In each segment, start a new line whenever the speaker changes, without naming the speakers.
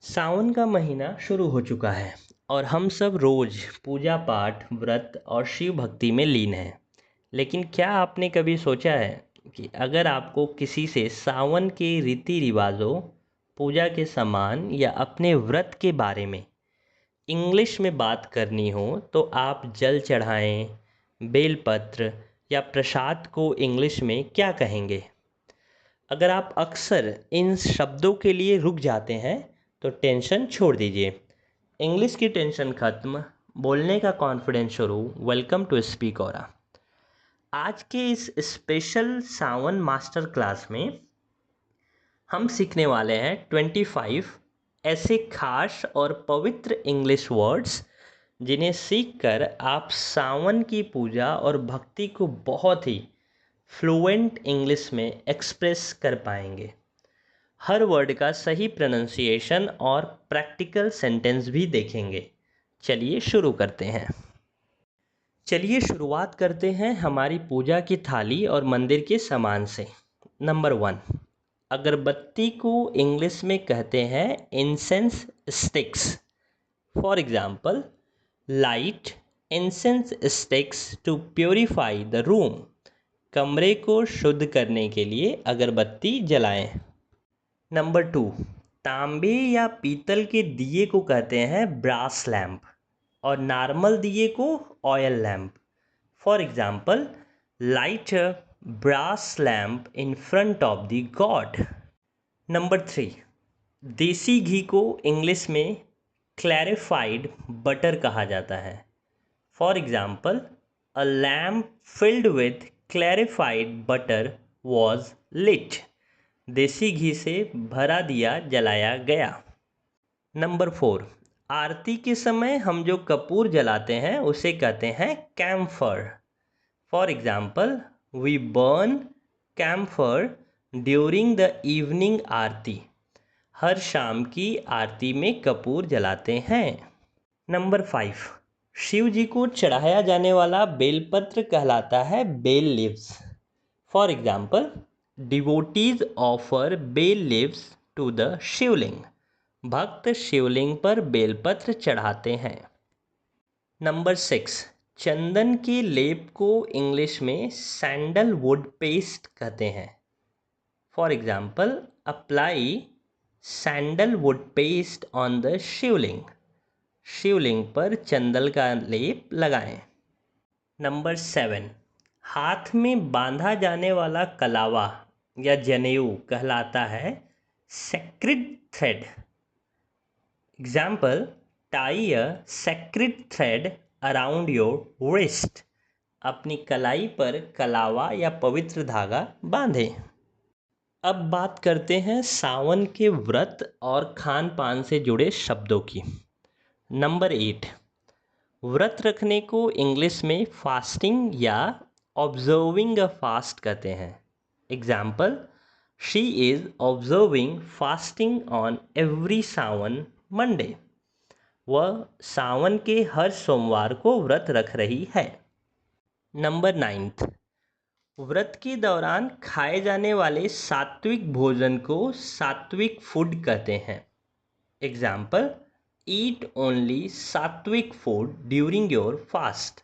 सावन का महीना शुरू हो चुका है और हम सब रोज पूजा पाठ व्रत और शिव भक्ति में लीन हैं। लेकिन क्या आपने कभी सोचा है कि अगर आपको किसी से सावन के रीति रिवाजों, पूजा के सामान या अपने व्रत के बारे में इंग्लिश में बात करनी हो तो आप जल चढ़ाएं, बेलपत्र या प्रसाद को इंग्लिश में क्या कहेंगे? अगर आप अक्सर इन शब्दों के लिए रुक जाते हैं तो टेंशन छोड़ दीजिए। इंग्लिश की टेंशन खत्म, बोलने का कॉन्फिडेंस शुरू। वेलकम टू स्पीक औरा। आज के इस स्पेशल सावन मास्टर क्लास में हम सीखने वाले हैं 25 ऐसे खास और पवित्र इंग्लिश वर्ड्स जिन्हें सीखकर आप सावन की पूजा और भक्ति को बहुत ही फ्लुएंट इंग्लिश में एक्सप्रेस कर पाएंगे। हर वर्ड का सही प्रोनाउंसिएशन और प्रैक्टिकल सेंटेंस भी देखेंगे। चलिए शुरुआत करते हैं हमारी पूजा की थाली और मंदिर के सामान से। नंबर 1, अगरबत्ती को इंग्लिश में कहते हैं incense sticks. For example, light incense sticks to purify the room. कमरे को शुद्ध करने के लिए अगरबत्ती जलाएं। नंबर 2, तांबे या पीतल के दिए को कहते हैं ब्रास लैम्प और नॉर्मल दिए को oil lamp. For example, light a brass lamp in front of the god. Number 3, देसी घी को इंग्लिश में क्लैरिफाइड बटर कहा जाता है। For example, a lamp filled with clarified butter was lit. देसी घी से भरा दिया जलाया गया। नंबर 4, आरती के समय हम जो कपूर जलाते हैं उसे कहते हैं camphor. For example, we burn camphor during the evening aarti. हर शाम की आरती में कपूर जलाते हैं। नंबर 5, शिव जी को चढ़ाया जाने वाला बेलपत्र कहलाता है bel leaves. For example, devotees offer bel leaves to the Shivling. भक्त शिवलिंग पर बेलपत्र चढ़ाते हैं। नंबर 6, चंदन के लेप को इंग्लिश में सैंडलवुड पेस्ट कहते हैं। For example, apply sandalwood paste on the Shivling. शिवलिंग पर चंदन का लेप लगाएं। नंबर 7, हाथ में बांधा जाने वाला कलावा या जनेऊ कहलाता है sacred thread. Example, tie a sacred thread around your wrist. अपनी कलाई पर कलावा या पवित्र धागा बांधें। अब बात करते हैं सावन के व्रत और खान पान से जुड़े शब्दों की। नंबर 8, व्रत रखने को इंग्लिश में फास्टिंग या ऑब्जर्विंग अ फास्ट कहते हैं। Example, she is observing fasting on every Sawan Monday. वह सावन के हर सोमवार को व्रत रख रही है। नंबर 9, व्रत के दौरान खाए जाने वाले सात्विक भोजन को सात्विक फूड कहते हैं। एग्जाम्पल, ईट ओनली सात्विक फूड ड्यूरिंग योर फास्ट।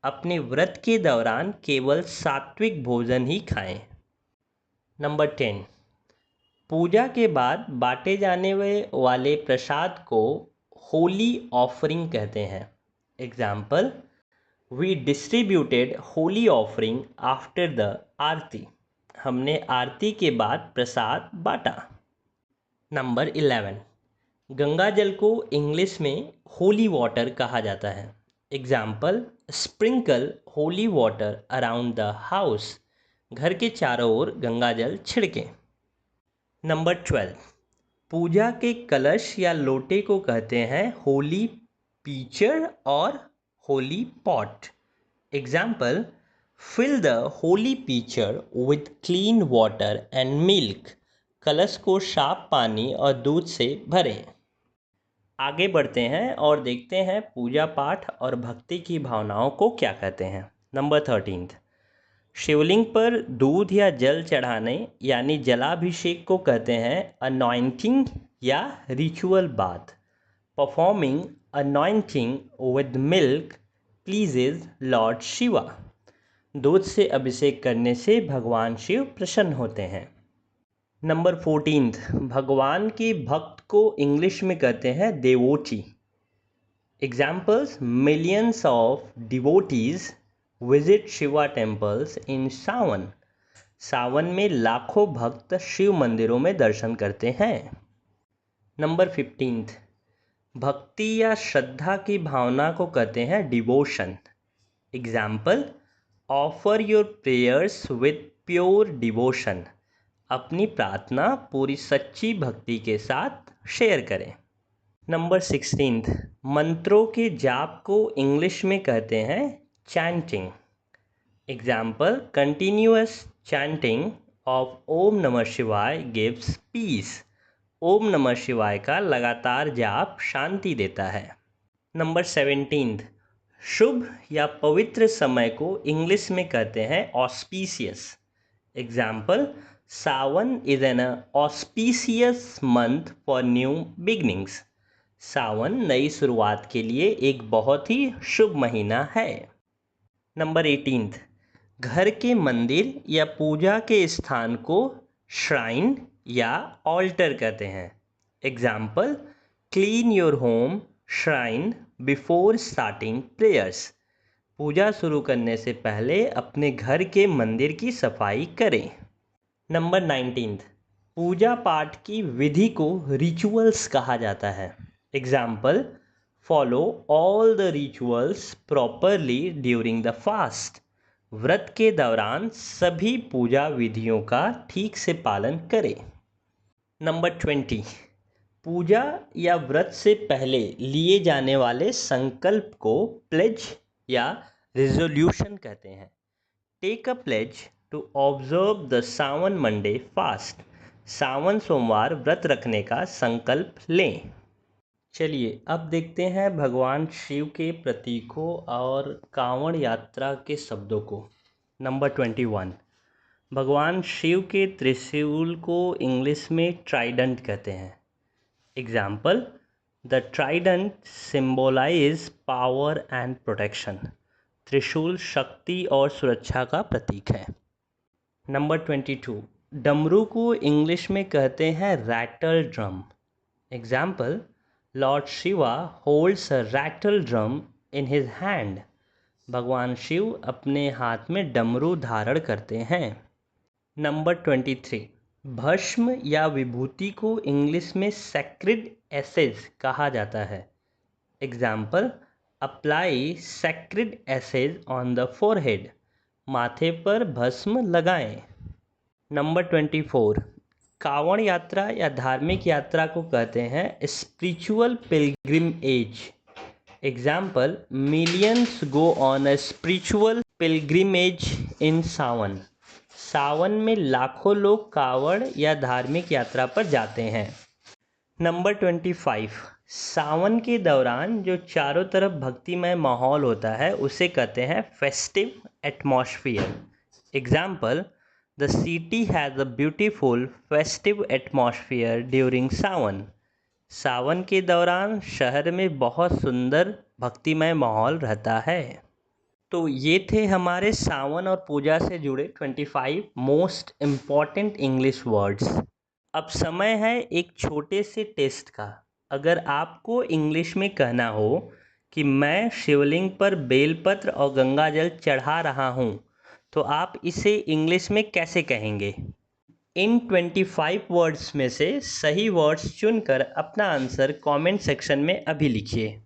अपने व्रत के दौरान केवल सात्विक भोजन ही खाएं। नंबर 10, पूजा के बाद बांटे जाने वाले प्रसाद को होली ऑफरिंग कहते हैं। Example, we distributed holy offering after the aarti. हमने आरती के बाद प्रसाद बांटा। नंबर 11, गंगा जल को इंग्लिश में होली वाटर कहा जाता है। Example, sprinkle holy water around the house. घर के चारों ओर गंगा जल छिड़कें। नंबर 12, पूजा के कलश या लोटे को कहते हैं होली पीचर और holy pot. Example, fill the holy pitcher with clean water and milk. कलश को साफ पानी और दूध से भरें। आगे बढ़ते हैं और देखते हैं पूजा पाठ और भक्ति की भावनाओं को क्या कहते हैं। नंबर 13, शिवलिंग पर दूध या जल चढ़ाने यानी जलाभिषेक को कहते हैं अनॉइंटिंग या ritual bath. Performing anointing with milk pleases Lord Shiva. दूध से अभिषेक करने से भगवान शिव प्रसन्न होते हैं। नंबर 14, भगवान के भक्त को इंग्लिश में कहते हैं devotee. Examples, millions of devotees visit Shiva temples in Sawan. सावन में लाखों भक्त शिव मंदिरों में दर्शन करते हैं। नंबर 15, भक्ति या श्रद्धा की भावना को कहते हैं devotion. Example, offer your prayers with pure devotion. अपनी प्रार्थना पूरी सच्ची भक्ति के साथ शेयर करें। नंबर 16, मंत्रों के जाप को इंग्लिश में कहते हैं chanting. Example, continuous chanting of Om namah Shivaya gives piece. ओम नमः शिवाय का लगातार जाप शांति देता है। नंबर 17, शुभ या पवित्र समय को इंग्लिश में कहते हैं auspicious. Example, Sawan is an auspicious month for new beginnings. सावन नई शुरुआत के लिए एक बहुत ही शुभ महीना है। नंबर 18, घर के मंदिर या पूजा के स्थान को श्राइन या ऑल्टर कहते हैं। Example, clean your home shrine before starting prayers. पूजा शुरू करने से पहले अपने घर के मंदिर की सफाई करें। नंबर 19, पूजा पाठ की विधि को रिचुअल्स कहा जाता है। Example, follow all the rituals properly during the fast. व्रत के दौरान सभी पूजा विधियों का ठीक से पालन करें। नंबर 20, पूजा या व्रत से पहले लिए जाने वाले संकल्प को प्लेज या रिजोल्यूशन कहते हैं। Take a pledge to observe the Sawan Monday fast. सावन सोमवार व्रत रखने का संकल्प लें। चलिए अब देखते हैं भगवान शिव के प्रतीकों और कांवड़ यात्रा के शब्दों को। नंबर 21, भगवान शिव के त्रिशूल को इंग्लिश में ट्राइडेंट कहते हैं। Example, the Trident symbolise power and protection. त्रिशूल शक्ति और सुरक्षा का प्रतीक है। नंबर 22, डमरू को इंग्लिश में कहते हैं rattle drum. Example, lord Shiva holds a rattle drum in his hand. भगवान शिव अपने हाथ में डमरू धारण करते हैं। नंबर 23, भस्म या विभूति को इंग्लिश में सैक्रिड एसेज कहा जाता है। Example, apply sacred ashes on the forehead. माथे पर भस्म लगाएं। नंबर 24, कांवड़ यात्रा या धार्मिक यात्रा को कहते हैं spiritual pilgrimage. Example, millions go on a spiritual pilgrimage in Sawan. सावन में लाखों लोग कांवड़ या धार्मिक यात्रा पर जाते हैं। नंबर 25, सावन के दौरान जो चारों तरफ भक्तिमय माहौल होता है उसे कहते हैं festive atmosphere. Example, the city has a beautiful festive atmosphere during Sawan. सावन के दौरान शहर में बहुत सुंदर भक्तिमय माहौल रहता है। तो ये थे हमारे सावन और पूजा से जुड़े 25 मोस्ट इम्पॉर्टेंट इंग्लिश वर्ड्स। अब समय है एक छोटे से टेस्ट का। अगर आपको इंग्लिश में कहना हो कि मैं शिवलिंग पर बेलपत्र और गंगाजल चढ़ा रहा हूँ, तो आप इसे इंग्लिश में कैसे कहेंगे? इन 25 वर्ड्स में से सही वर्ड्स चुनकर अपना आंसर कमेंट सेक्शन में अभी लिखिए।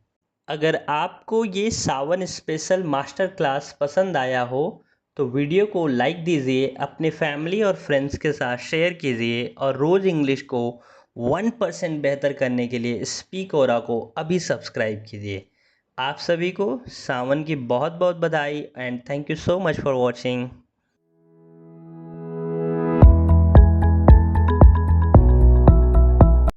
अगर आपको ये सावन स्पेशल मास्टर क्लास पसंद आया हो तो वीडियो को लाइक दीजिए, अपने फैमिली और फ्रेंड्स के साथ शेयर कीजिए और रोज़ इंग्लिश को 1% बेहतर करने के लिए स्पीक ओरा को अभी सब्सक्राइब कीजिए। आप सभी को सावन की बहुत बहुत बधाई and thank you so much for watching.